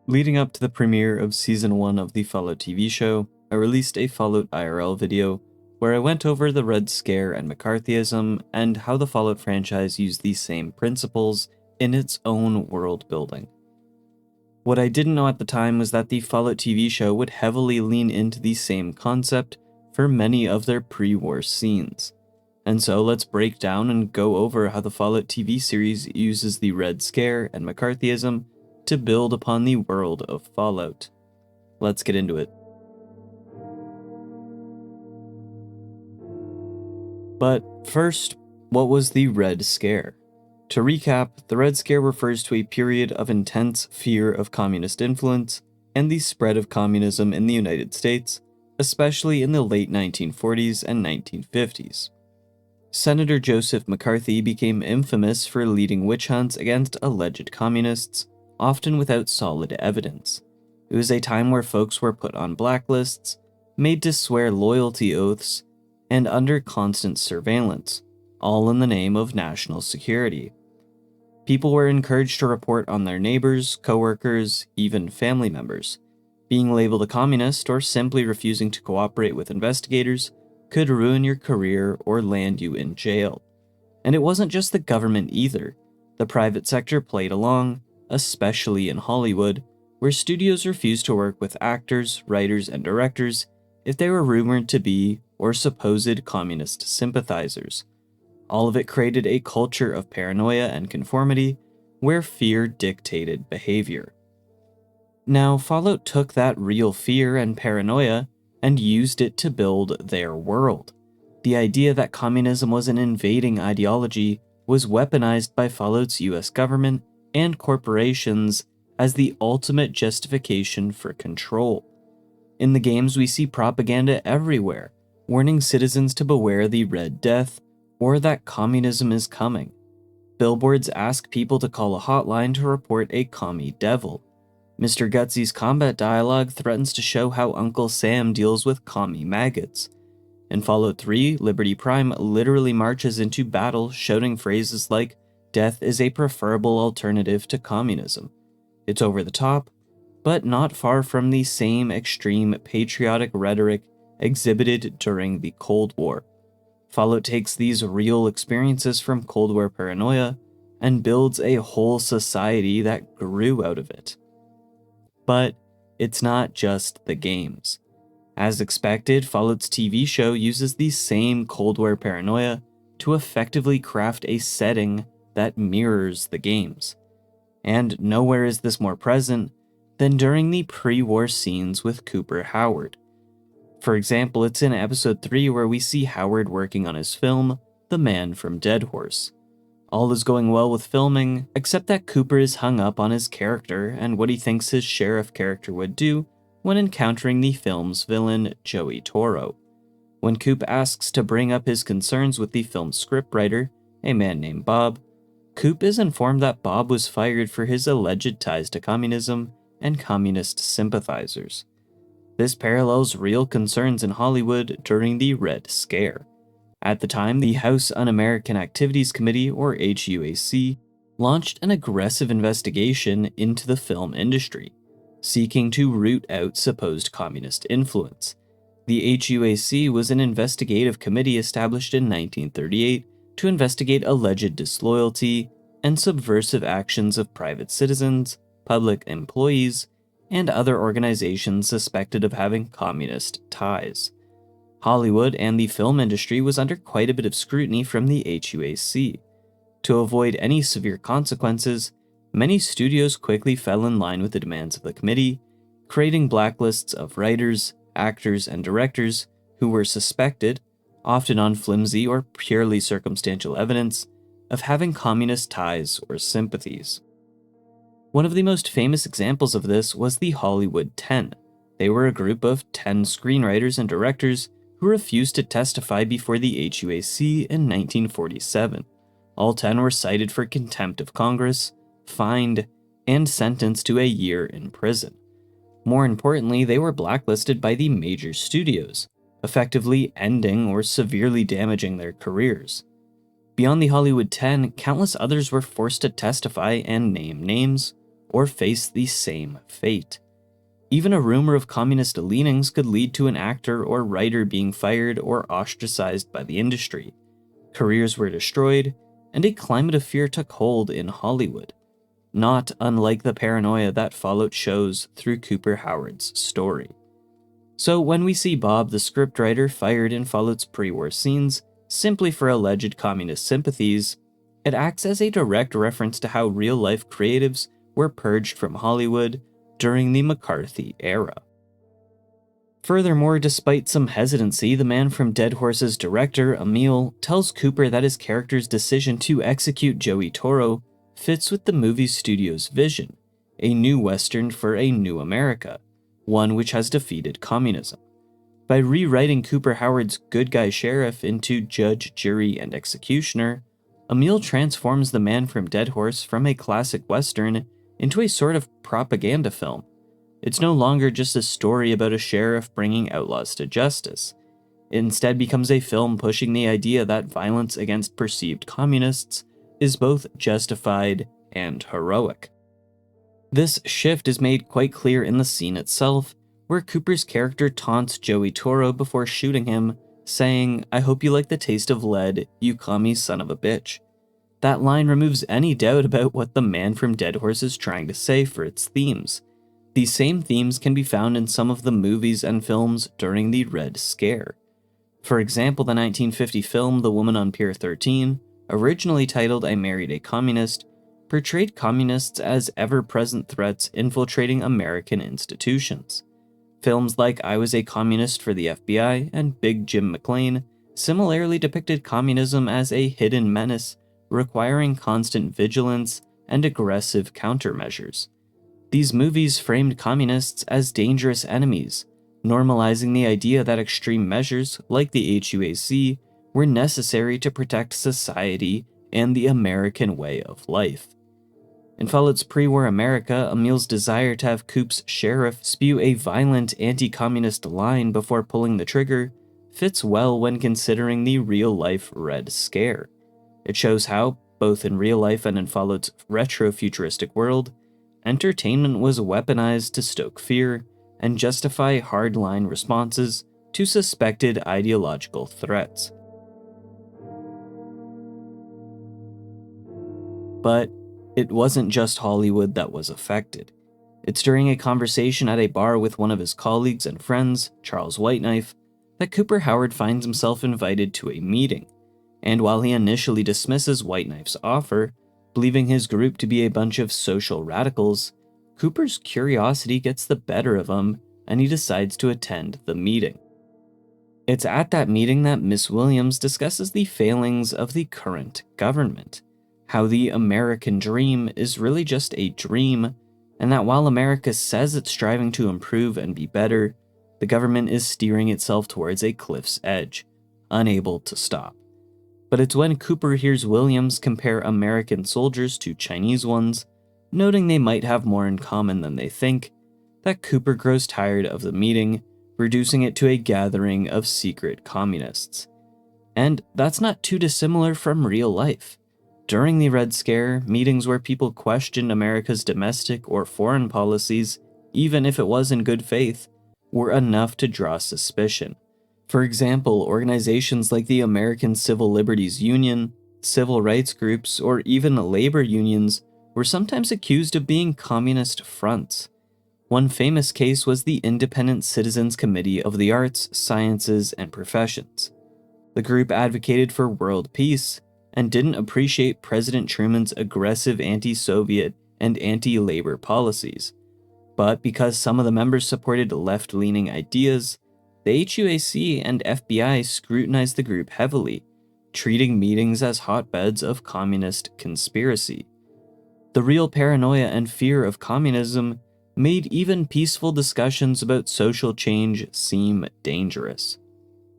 Leading up to the premiere of Season 1 of the Fallout TV show, I released a Fallout IRL video where I went over the Red Scare and McCarthyism and how the Fallout franchise used these same principles in its own world building. What I didn't know at the time was that the Fallout TV show would heavily lean into the same concept for many of their pre-war scenes. And so let's break down and go over how the Fallout TV series uses the Red Scare and McCarthyism to build upon the world of Fallout. Let's get into it. But first, what was the Red Scare? To recap, the Red Scare refers to a period of intense fear of communist influence and the spread of communism in the United States, especially in the late 1940s and 1950s. Senator Joseph McCarthy became infamous for leading witch hunts against alleged communists, often without solid evidence. It was a time where folks were put on blacklists, made to swear loyalty oaths, and under constant surveillance, all in the name of national security. People were encouraged to report on their neighbors, coworkers, even family members. Being labeled a communist or simply refusing to cooperate with investigators could ruin your career or land you in jail. And it wasn't just the government either. The private sector played along, especially in Hollywood, where studios refused to work with actors, writers, and directors if they were rumored to be or supposed communist sympathizers. All of it created a culture of paranoia and conformity where fear dictated behavior. Now, Fallout took that real fear and paranoia and used it to build their world. The idea that communism was an invading ideology was weaponized by Fallout's US government and corporations as the ultimate justification for control. In the games, we see propaganda everywhere, warning citizens to beware the Red Death or that communism is coming. Billboards ask people to call a hotline to report a commie devil. Mr. Gutsy's combat dialogue threatens to show how Uncle Sam deals with commie maggots. In Fallout 3, Liberty Prime literally marches into battle shouting phrases like, "Death is a preferable alternative to communism." It's over the top, but not far from the same extreme patriotic rhetoric exhibited during the Cold War. Fallout takes these real experiences from Cold War paranoia and builds a whole society that grew out of it. But it's not just the games. As expected, Fallout's TV show uses the same Cold War paranoia to effectively craft a setting that mirrors the games. And nowhere is this more present than during the pre-war scenes with Cooper Howard. For example, it's in episode 3 where we see Howard working on his film, The Man from Dead Horse. All is going well with filming, except that Cooper is hung up on his character and what he thinks his sheriff character would do when encountering the film's villain, Joey Toro. When Coop asks to bring up his concerns with the film's scriptwriter, a man named Bob, Coop is informed that Bob was fired for his alleged ties to communism and communist sympathizers. This parallels real concerns in Hollywood during the Red Scare. At the time, the House Un-American Activities Committee, or HUAC, launched an aggressive investigation into the film industry, seeking to root out supposed communist influence. The HUAC was an investigative committee established in 1938 to investigate alleged disloyalty and subversive actions of private citizens, public employees, and other organizations suspected of having communist ties. Hollywood and the film industry was under quite a bit of scrutiny from the HUAC. To avoid any severe consequences, many studios quickly fell in line with the demands of the committee, creating blacklists of writers, actors, and directors who were suspected, often on flimsy or purely circumstantial evidence, of having communist ties or sympathies. One of the most famous examples of this was the Hollywood 10. They were a group of 10 screenwriters and directors who refused to testify before the HUAC in 1947. All 10 were cited for contempt of Congress, fined, and sentenced to a year in prison. More importantly, they were blacklisted by the major studios, effectively ending or severely damaging their careers. Beyond the Hollywood 10, countless others were forced to testify and name names, or face the same fate. Even a rumor of communist leanings could lead to an actor or writer being fired or ostracized by the industry. Careers were destroyed, and a climate of fear took hold in Hollywood, not unlike the paranoia that Fallout shows through Cooper Howard's story. So when we see Bob, the scriptwriter, fired in Fallout's pre-war scenes simply for alleged communist sympathies, it acts as a direct reference to how real-life creatives were purged from Hollywood during the McCarthy era. Furthermore, despite some hesitancy, the Man from Dead Horse's director, Emil, tells Cooper that his character's decision to execute Joey Toro fits with the movie studio's vision, a new Western for a new America, one which has defeated communism. By rewriting Cooper Howard's good guy sheriff into judge, jury, and executioner, Emil transforms The Man from Dead Horse from a classic Western into a sort of propaganda film. It's no longer just a story about a sheriff bringing outlaws to justice. It instead becomes a film pushing the idea that violence against perceived communists is both justified and heroic. This shift is made quite clear in the scene itself, where Cooper's character taunts Joey Toro before shooting him, saying, "I hope you like the taste of lead, you commie son of a bitch." That line removes any doubt about what the Man from Dead Horse is trying to say for its themes. These same themes can be found in some of the movies and films during the Red Scare. For example, the 1950 film The Woman on Pier 13, originally titled I Married a Communist, portrayed communists as ever-present threats infiltrating American institutions. Films like I Was a Communist for the FBI and Big Jim McLean similarly depicted communism as a hidden menace requiring constant vigilance and aggressive countermeasures. These movies framed communists as dangerous enemies, normalizing the idea that extreme measures, like the HUAC, were necessary to protect society and the American way of life. In Fallout's pre-war America, Emil's desire to have Coop's sheriff spew a violent anti-communist line before pulling the trigger fits well when considering the real-life Red Scare. It shows how, both in real life and in Fallout's retro-futuristic world, entertainment was weaponized to stoke fear and justify hardline responses to suspected ideological threats. But it wasn't just Hollywood that was affected. It's during a conversation at a bar with one of his colleagues and friends, Charles Whiteknife, that Cooper Howard finds himself invited to a meeting. And while he initially dismisses Whiteknife's offer, believing his group to be a bunch of social radicals, Cooper's curiosity gets the better of him, and he decides to attend the meeting. It's at that meeting that Miss Williams discusses the failings of the current government, how the American dream is really just a dream, and that while America says it's striving to improve and be better, the government is steering itself towards a cliff's edge, unable to stop. But it's when Cooper hears Williams compare American soldiers to Chinese ones, noting they might have more in common than they think, that Cooper grows tired of the meeting, reducing it to a gathering of secret communists. And that's not too dissimilar from real life. During the Red Scare, meetings where people questioned America's domestic or foreign policies, even if it was in good faith, were enough to draw suspicion. For example, organizations like the American Civil Liberties Union, civil rights groups, or even labor unions were sometimes accused of being communist fronts. One famous case was the Independent Citizens Committee of the Arts, Sciences, and Professions. The group advocated for world peace and didn't appreciate President Truman's aggressive anti-Soviet and anti-labor policies. But because some of the members supported left-leaning ideas, the HUAC and FBI scrutinized the group heavily, treating meetings as hotbeds of communist conspiracy. The real paranoia and fear of communism made even peaceful discussions about social change seem dangerous.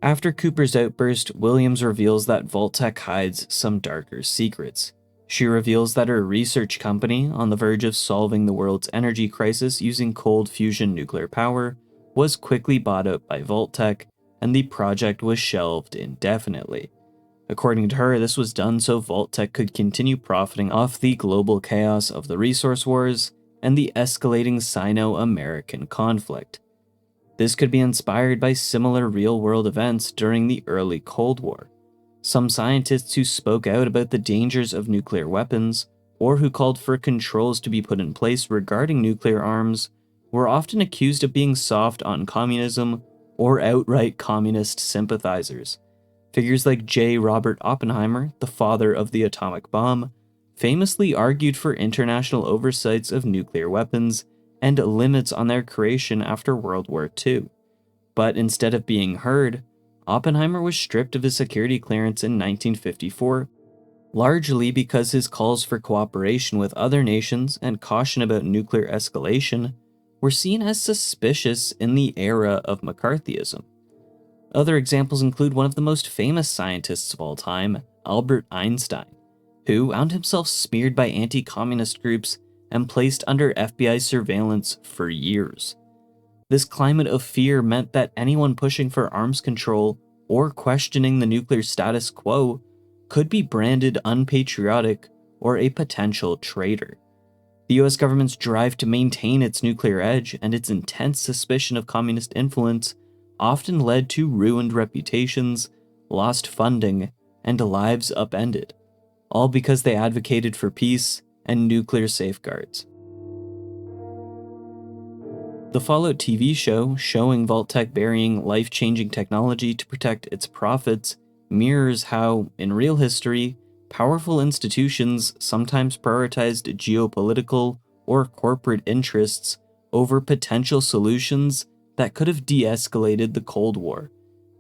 After Cooper's outburst, Williams reveals that Vault-Tec hides some darker secrets. She reveals that her research company, on the verge of solving the world's energy crisis using cold fusion nuclear power, was quickly bought out by Vault-Tec, and the project was shelved indefinitely. According to her, this was done so Vault-Tec could continue profiting off the global chaos of the resource wars, and the escalating Sino-American conflict. This could be inspired by similar real-world events during the early Cold War. Some scientists who spoke out about the dangers of nuclear weapons, or who called for controls to be put in place regarding nuclear arms, were often accused of being soft on communism or outright communist sympathizers. Figures like J. Robert Oppenheimer, the father of the atomic bomb, famously argued for international oversights of nuclear weapons and limits on their creation after World War II. But instead of being heard, Oppenheimer was stripped of his security clearance in 1954, largely because his calls for cooperation with other nations and caution about nuclear escalation were seen as suspicious in the era of McCarthyism. Other examples include one of the most famous scientists of all time, Albert Einstein, who found himself smeared by anti-communist groups and placed under FBI surveillance for years. This climate of fear meant that anyone pushing for arms control or questioning the nuclear status quo could be branded unpatriotic or a potential traitor. The US government's drive to maintain its nuclear edge and its intense suspicion of communist influence often led to ruined reputations, lost funding, and lives upended, all because they advocated for peace and nuclear safeguards. The Fallout TV show, showing Vault-Tec burying life-changing technology to protect its profits, mirrors how, in real history, powerful institutions sometimes prioritized geopolitical or corporate interests over potential solutions that could have de-escalated the Cold War.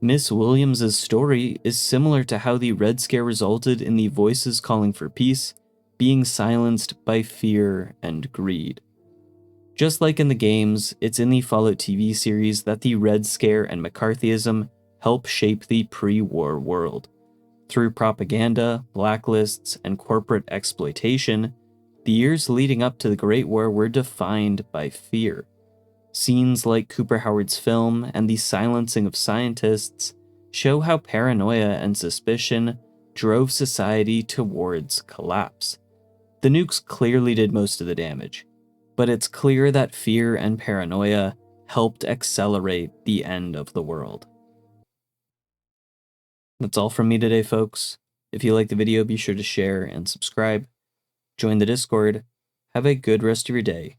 Miss Williams' story is similar to how the Red Scare resulted in the voices calling for peace being silenced by fear and greed. Just like in the games, it's in the Fallout TV series that the Red Scare and McCarthyism help shape the pre-war world. Through propaganda, blacklists, and corporate exploitation, the years leading up to the Great War were defined by fear. Scenes like Cooper Howard's film and the silencing of scientists show how paranoia and suspicion drove society towards collapse. The nukes clearly did most of the damage, but it's clear that fear and paranoia helped accelerate the end of the world. That's all from me today, folks. If you liked the video, be sure to share and subscribe. Join the Discord. Have a good rest of your day.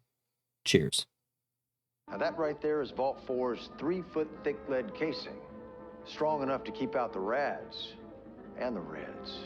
Cheers. Now that right there is Vault 4's 3-foot thick lead casing, strong enough to keep out the rads and the reds.